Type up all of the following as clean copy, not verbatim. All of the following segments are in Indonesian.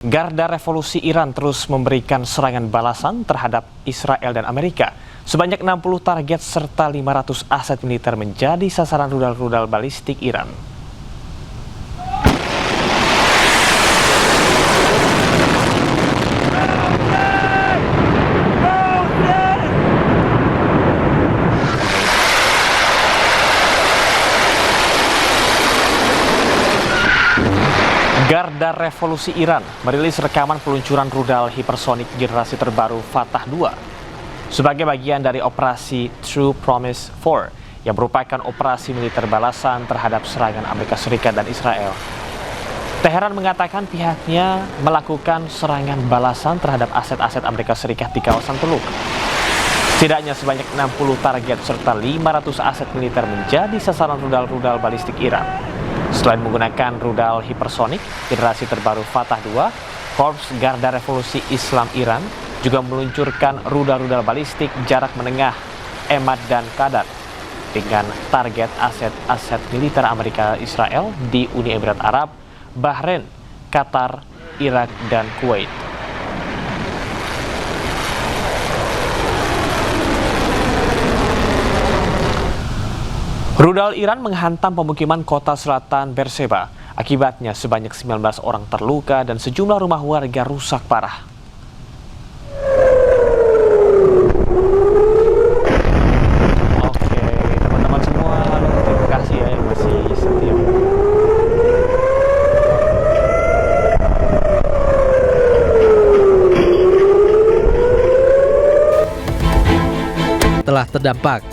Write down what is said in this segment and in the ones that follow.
Garda Revolusi Iran terus memberikan serangan balasan terhadap Israel dan Amerika. Sebanyak 60 target serta 500 aset militer menjadi sasaran rudal-rudal balistik Iran. Garda Revolusi Iran merilis rekaman peluncuran rudal hipersonik generasi terbaru Fatah 2 sebagai bagian dari operasi True Promise 4 yang merupakan operasi militer balasan terhadap serangan Amerika Serikat dan Israel. Teheran mengatakan pihaknya melakukan serangan balasan terhadap aset-aset Amerika Serikat di kawasan Teluk. Setidaknya sebanyak 60 target serta 500 aset militer menjadi sasaran rudal-rudal balistik Iran. Selain menggunakan rudal hipersonik generasi terbaru Fatah 2, Korps Garda Revolusi Islam Iran juga meluncurkan rudal-rudal balistik jarak menengah Emad dan Qadar dengan target aset-aset militer Amerika Israel di Uni Emirat Arab, Bahrain, Qatar, Irak, dan Kuwait. Rudal Iran menghantam pemukiman kota selatan Beersheba. Akibatnya sebanyak 19 orang terluka dan sejumlah rumah warga rusak parah. Oke, teman-teman semua, terima kasih ya yang masih setia. Telah terdampak.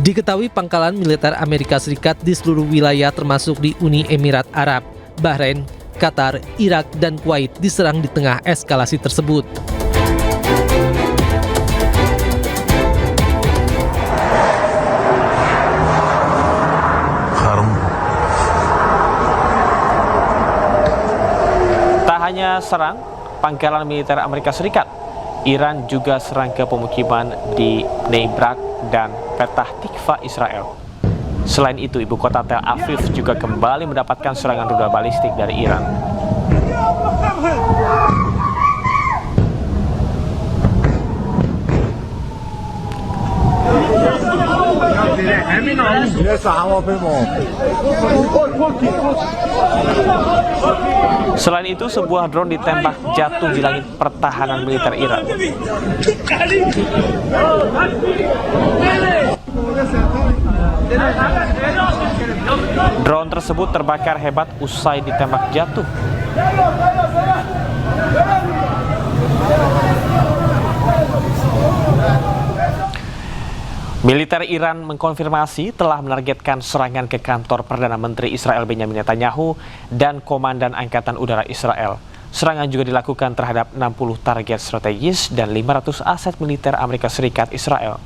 Diketahui pangkalan militer Amerika Serikat di seluruh wilayah termasuk di Uni Emirat Arab, Bahrain, Qatar, Irak, dan Kuwait diserang di tengah eskalasi tersebut. Tak hanya serang pangkalan militer Amerika Serikat, Iran juga serang ke pemukiman di Bnei-Brak dan Petah Tikva, Israel. Selain itu, ibu kota Tel Aviv juga kembali mendapatkan serangan rudal balistik dari Iran. Selain itu, sebuah drone ditembak jatuh di langit pertahanan militer Iran. Drone tersebut terbakar hebat usai ditembak jatuh. Militer Iran mengkonfirmasi telah menargetkan serangan ke kantor Perdana Menteri Israel Benjamin Netanyahu dan Komandan Angkatan Udara Israel. Serangan juga dilakukan terhadap 60 target strategis dan 500 aset militer Amerika Serikat Israel.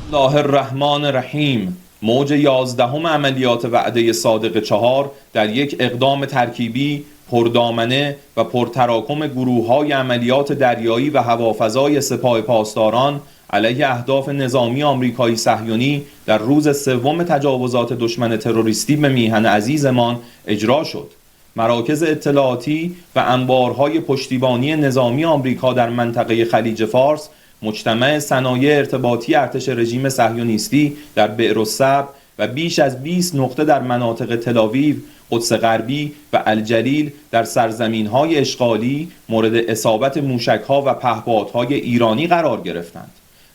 Bismillahirrahmanirrahim. موج 11 عملیات وعده صادق 4 در یک اقدام ترکیبی پردامنه و پرتراکم گروه‌های عملیات دریایی و هوافضای سپاه پاسداران علیه اهداف نظامی آمریکایی صهیونی در روز سوم تجاوزات دشمن تروریستی به میهن عزیزمان اجرا شد. مراکز اطلاعاتی و انبارهای پشتیبانی نظامی آمریکا در منطقه خلیج فارس، مجتمع صنایع ارتباطی ارتش رژیم صهیونیستی در بئرالصبر و بیش از 20 نقطه در مناطق تل‌آویو، قدس غربی و الجلیل در سرزمین‌های اشغالی مورد اصابت موشک‌ها و پهپادهای ایرانی قرار گرفتند.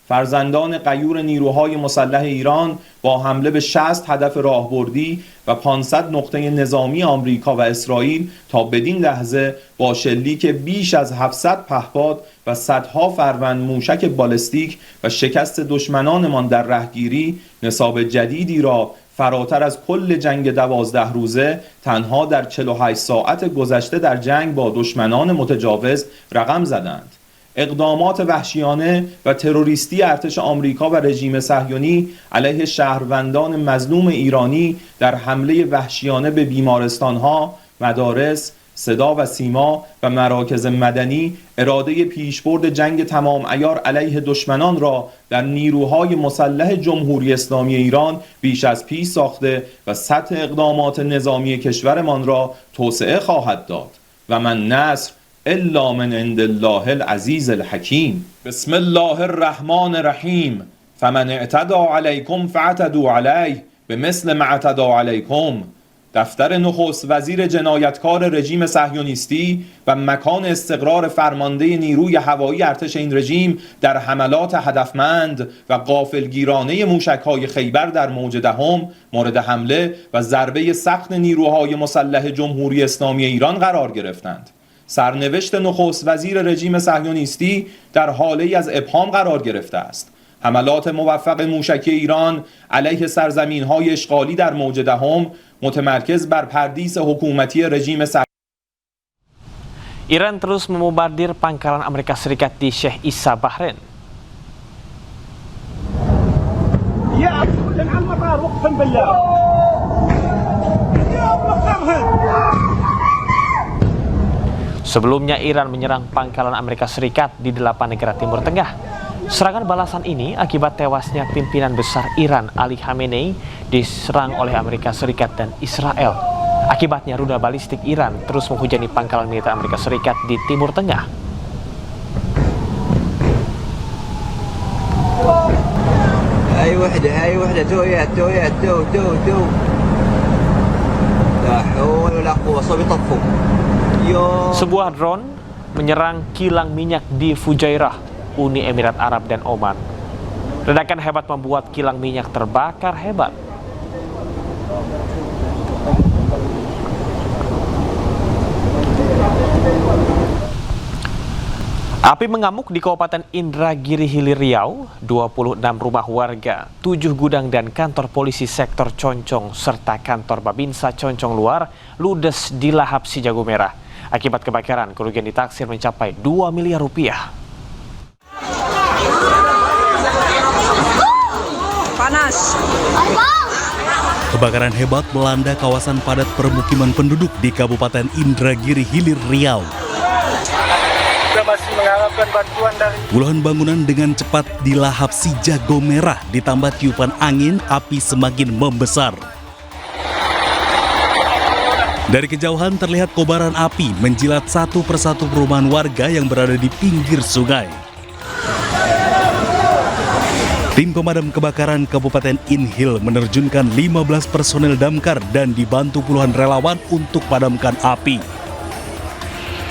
فرزندان غیور نیروهای مسلح ایران با حمله به 60 هدف راهبردی و 500 نقطه نظامی آمریکا و اسرائیل تا بدین لحظه با شلیک بیش از 700 پهپاد و صدها فروند موشک بالستیک و شکست دشمنانمان در رهگیری نصاب جدیدی را فراتر از کل جنگ 12 روزه تنها در 48 ساعت گذشته در جنگ با دشمنان متجاوز رقم زدند. اقدامات وحشیانه و تروریستی ارتش آمریکا و رژیم صهیونی علیه شهروندان مظلوم ایرانی در حمله وحشیانه به بیمارستانها، مدارس، صدا و سیما و مراکز مدنی اراده پیشبرد جنگ تمام عیار علیه دشمنان را در نیروهای مسلح جمهوری اسلامی ایران بیش از پیش ساخته و سطح اقدامات نظامی کشورمان را توسعه خواهد داد و من نصر الا من عند الله العزیز الحکیم. بسم الله الرحمن الرحیم. فمن اعتدى علیکم فاعتدوا علیه بمثل ما اعتدى علیکم. دفتر نخست وزیر جنایتکار رژیم صهیونیستی و مکان استقرار فرمانده نیروی هوایی ارتش این رژیم در حملات هدفمند و غافلگیرانه موشک‌های خیبر در موج دهم مورد حمله و ضربه سخت نیروهای مسلح جمهوری اسلامی ایران قرار گرفتند. سرنوشت نخست وزیر رژیم صهیونیستی در حاله از ابهام قرار گرفته است. حملات موفق موشکی ایران علیه سرزمین‌های اشغالی در موج دهم متمرکز بر پردیس حکومتی رژیم Iran terus membombardir pangkalan Amerika Serikat di Sheikh Issa, Bahrain. Sebelumnya Iran menyerang pangkalan Amerika Serikat di 8 negara Timur Tengah. Serangan balasan ini akibat tewasnya pimpinan besar Iran Ali Khamenei diserang oleh Amerika Serikat dan Israel. Akibatnya rudal balistik Iran terus menghujani pangkalan militer Amerika Serikat di Timur Tengah. هاي وحدة تو لا حول ولا قوة صوب يطفوا. Sebuah drone menyerang kilang minyak di Fujairah, Uni Emirat Arab dan Oman. Ledakan hebat membuat kilang minyak terbakar hebat. Api mengamuk di Kabupaten Indragiri Hilir Riau, 26 rumah warga, 7 gudang dan kantor polisi sektor Concong serta kantor Babinsa Concong Luar ludes dilahap si jago merah. Akibat kebakaran, kerugian ditaksir mencapai 2 miliar rupiah. Panas. Kebakaran hebat melanda kawasan padat permukiman penduduk di Kabupaten Indragiri Hilir Riau. Kita masih mengharapkan bantuan dari Puluhan bangunan dengan cepat dilahap si jago merah, ditambah tiupan angin, api semakin membesar. Dari kejauhan terlihat kobaran api menjilat satu persatu perumahan warga yang berada di pinggir sungai. Tim pemadam kebakaran Kabupaten Inhil menerjunkan 15 personel damkar dan dibantu puluhan relawan untuk padamkan api.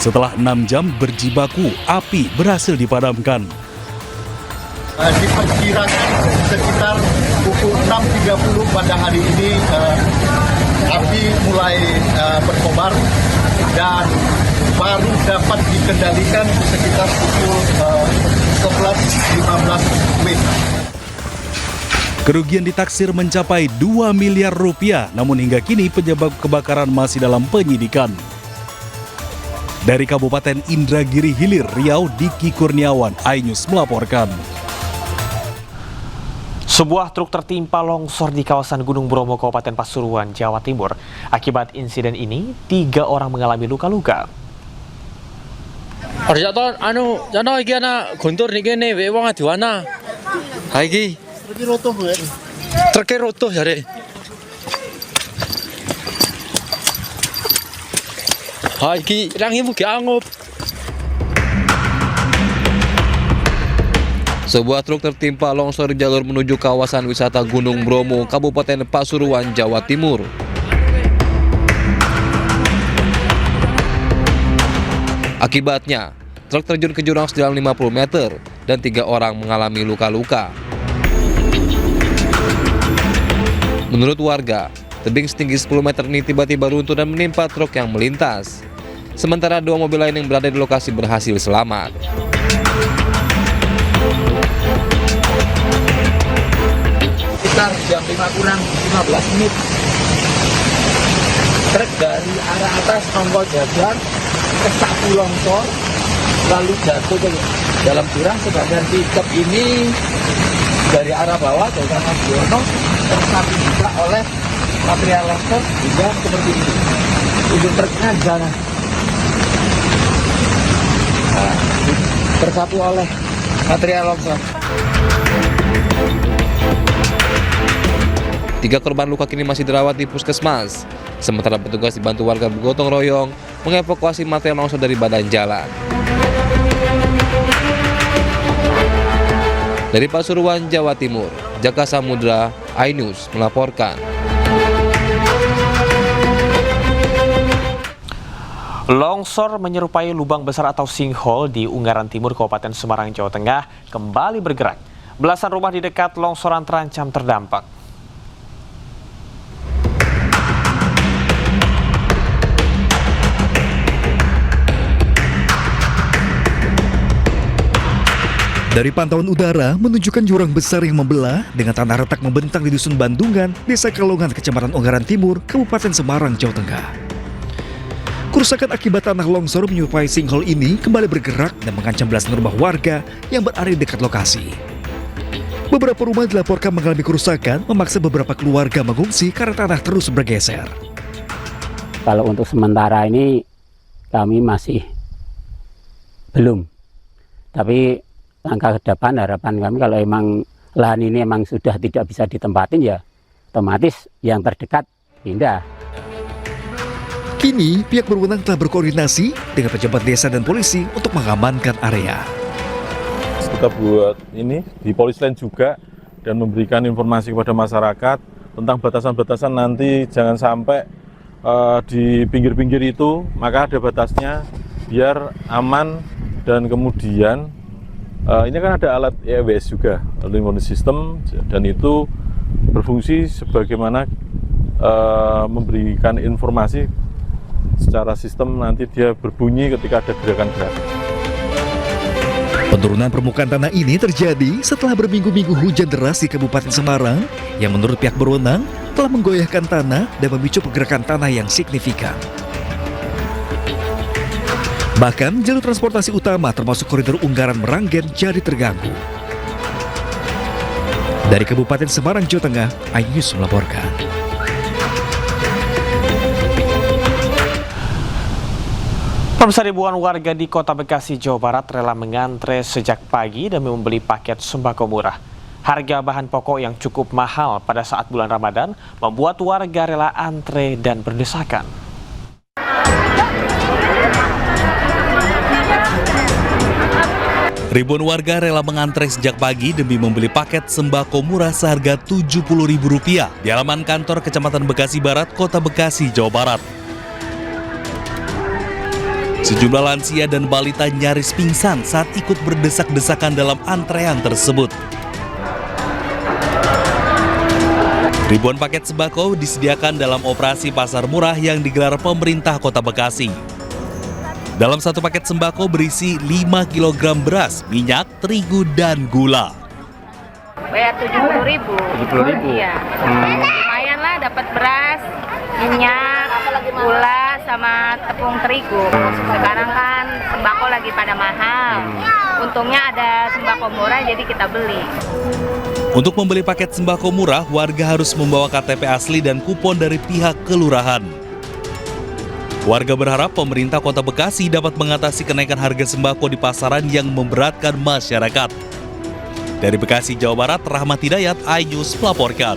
Setelah 6 jam berjibaku, api berhasil dipadamkan. Diperkirakan sekitar pukul 6.30 pada hari ini api mulai berkobar dan baru dapat dikendalikan sekitar pukul 11.15 WIB. Kerugian ditaksir mencapai 2 miliar rupiah, namun hingga kini penyebab kebakaran masih dalam penyidikan. Dari Kabupaten Indragiri Hilir Riau, Diki Kurniawan, iNews melaporkan. Sebuah truk tertimpa longsor di kawasan Gunung Bromo, Kabupaten Pasuruan, Jawa Timur. Akibat insiden ini, 3 orang mengalami luka-luka. Jana iki ana guntur niki ne wae wong aduana. Ha iki truk rotoh jare. Ha iki rangi mugi angup. Sebuah truk tertimpa longsor di jalur menuju kawasan wisata Gunung Bromo, Kabupaten Pasuruan, Jawa Timur. Akibatnya, truk terjun ke jurang sedalam 50 meter dan 3 orang mengalami luka-luka. Menurut warga, tebing setinggi 10 meter ini tiba-tiba runtuh dan menimpa truk yang melintas. Sementara 2 mobil lain yang berada di lokasi berhasil selamat. Sekitar jam 5 kurang 15 menit. Truk dari arah atas nongol jajar ke sapu longsor lalu jatuh ke dalam jurang, sedangkan pickup ini dari arah bawah dari arah Biono tersapu juga oleh material longsor hingga seperti ini. Ujung truknya di sana. tersapu oleh material longsor. 3 korban luka kini masih dirawat di puskesmas. Sementara petugas dibantu warga bergotong royong mengevakuasi material longsor dari badan jalan. Dari Pasuruan, Jawa Timur, Jaka Samudra, iNews melaporkan. Longsor menyerupai lubang besar atau sinkhole di Ungaran Timur, Kabupaten Semarang, Jawa Tengah kembali bergerak. Belasan rumah di dekat longsoran terancam terdampak. Dari pantauan udara menunjukkan jurang besar yang membelah dengan tanah retak membentang di Dusun Bandungan, Desa Kalongan, Kecamatan Ungaran Timur, Kabupaten Semarang, Jawa Tengah. Kerusakan akibat tanah longsor menyerupai sinkhole ini kembali bergerak dan mengancam belasan rumah warga yang berada di dekat lokasi. Beberapa rumah dilaporkan mengalami kerusakan, memaksa beberapa keluarga mengungsi karena tanah terus bergeser. Kalau untuk sementara ini kami masih belum, tapi langkah ke depan harapan kami kalau emang lahan ini emang sudah tidak bisa ditempatin ya otomatis yang terdekat pindah. Kini pihak berwenang telah berkoordinasi dengan pejabat desa dan polisi untuk mengamankan area. Kita buat ini di Polisland juga dan memberikan informasi kepada masyarakat tentang batasan-batasan nanti jangan sampai di pinggir-pinggir itu maka ada batasnya biar aman dan kemudian ini kan ada alat EWS juga, early warning system, dan itu berfungsi sebagaimana memberikan informasi secara sistem nanti dia berbunyi ketika ada gerakan-gerakan. Penurunan permukaan tanah ini terjadi setelah berminggu-minggu hujan deras di Kabupaten Semarang yang menurut pihak berwenang telah menggoyahkan tanah dan memicu pergerakan tanah yang signifikan. Bahkan jalur transportasi utama termasuk koridor Ungaran Meranggen jadi terganggu. Dari Kabupaten Semarang, Jawa Tengah, iNews melaporkan. Pemirsa, ribuan warga di Kota Bekasi, Jawa Barat rela mengantre sejak pagi demi membeli paket sembako murah. Harga bahan pokok yang cukup mahal pada saat bulan Ramadan membuat warga rela antre dan berdesakan. Ribuan warga rela mengantre sejak pagi demi membeli paket sembako murah seharga Rp70.000 di halaman kantor Kecamatan Bekasi Barat, Kota Bekasi, Jawa Barat. Sejumlah lansia dan balita nyaris pingsan saat ikut berdesak-desakan dalam antrean tersebut. Ribuan paket sembako disediakan dalam operasi pasar murah yang digelar pemerintah Kota Bekasi. Dalam satu paket sembako berisi 5 kg beras, minyak, terigu, dan gula. Bayar Rp70.000. Iya. Lumayan lah dapat beras, minyak, gula, sama tepung terigu. Sekarang kan sembako lagi pada mahal. Untungnya ada sembako murah jadi kita beli. Untuk membeli paket sembako murah, warga harus membawa KTP asli dan kupon dari pihak kelurahan. Warga berharap pemerintah Kota Bekasi dapat mengatasi kenaikan harga sembako di pasaran yang memberatkan masyarakat. Dari Bekasi, Jawa Barat, Rahmat Hidayat, iNews melaporkan.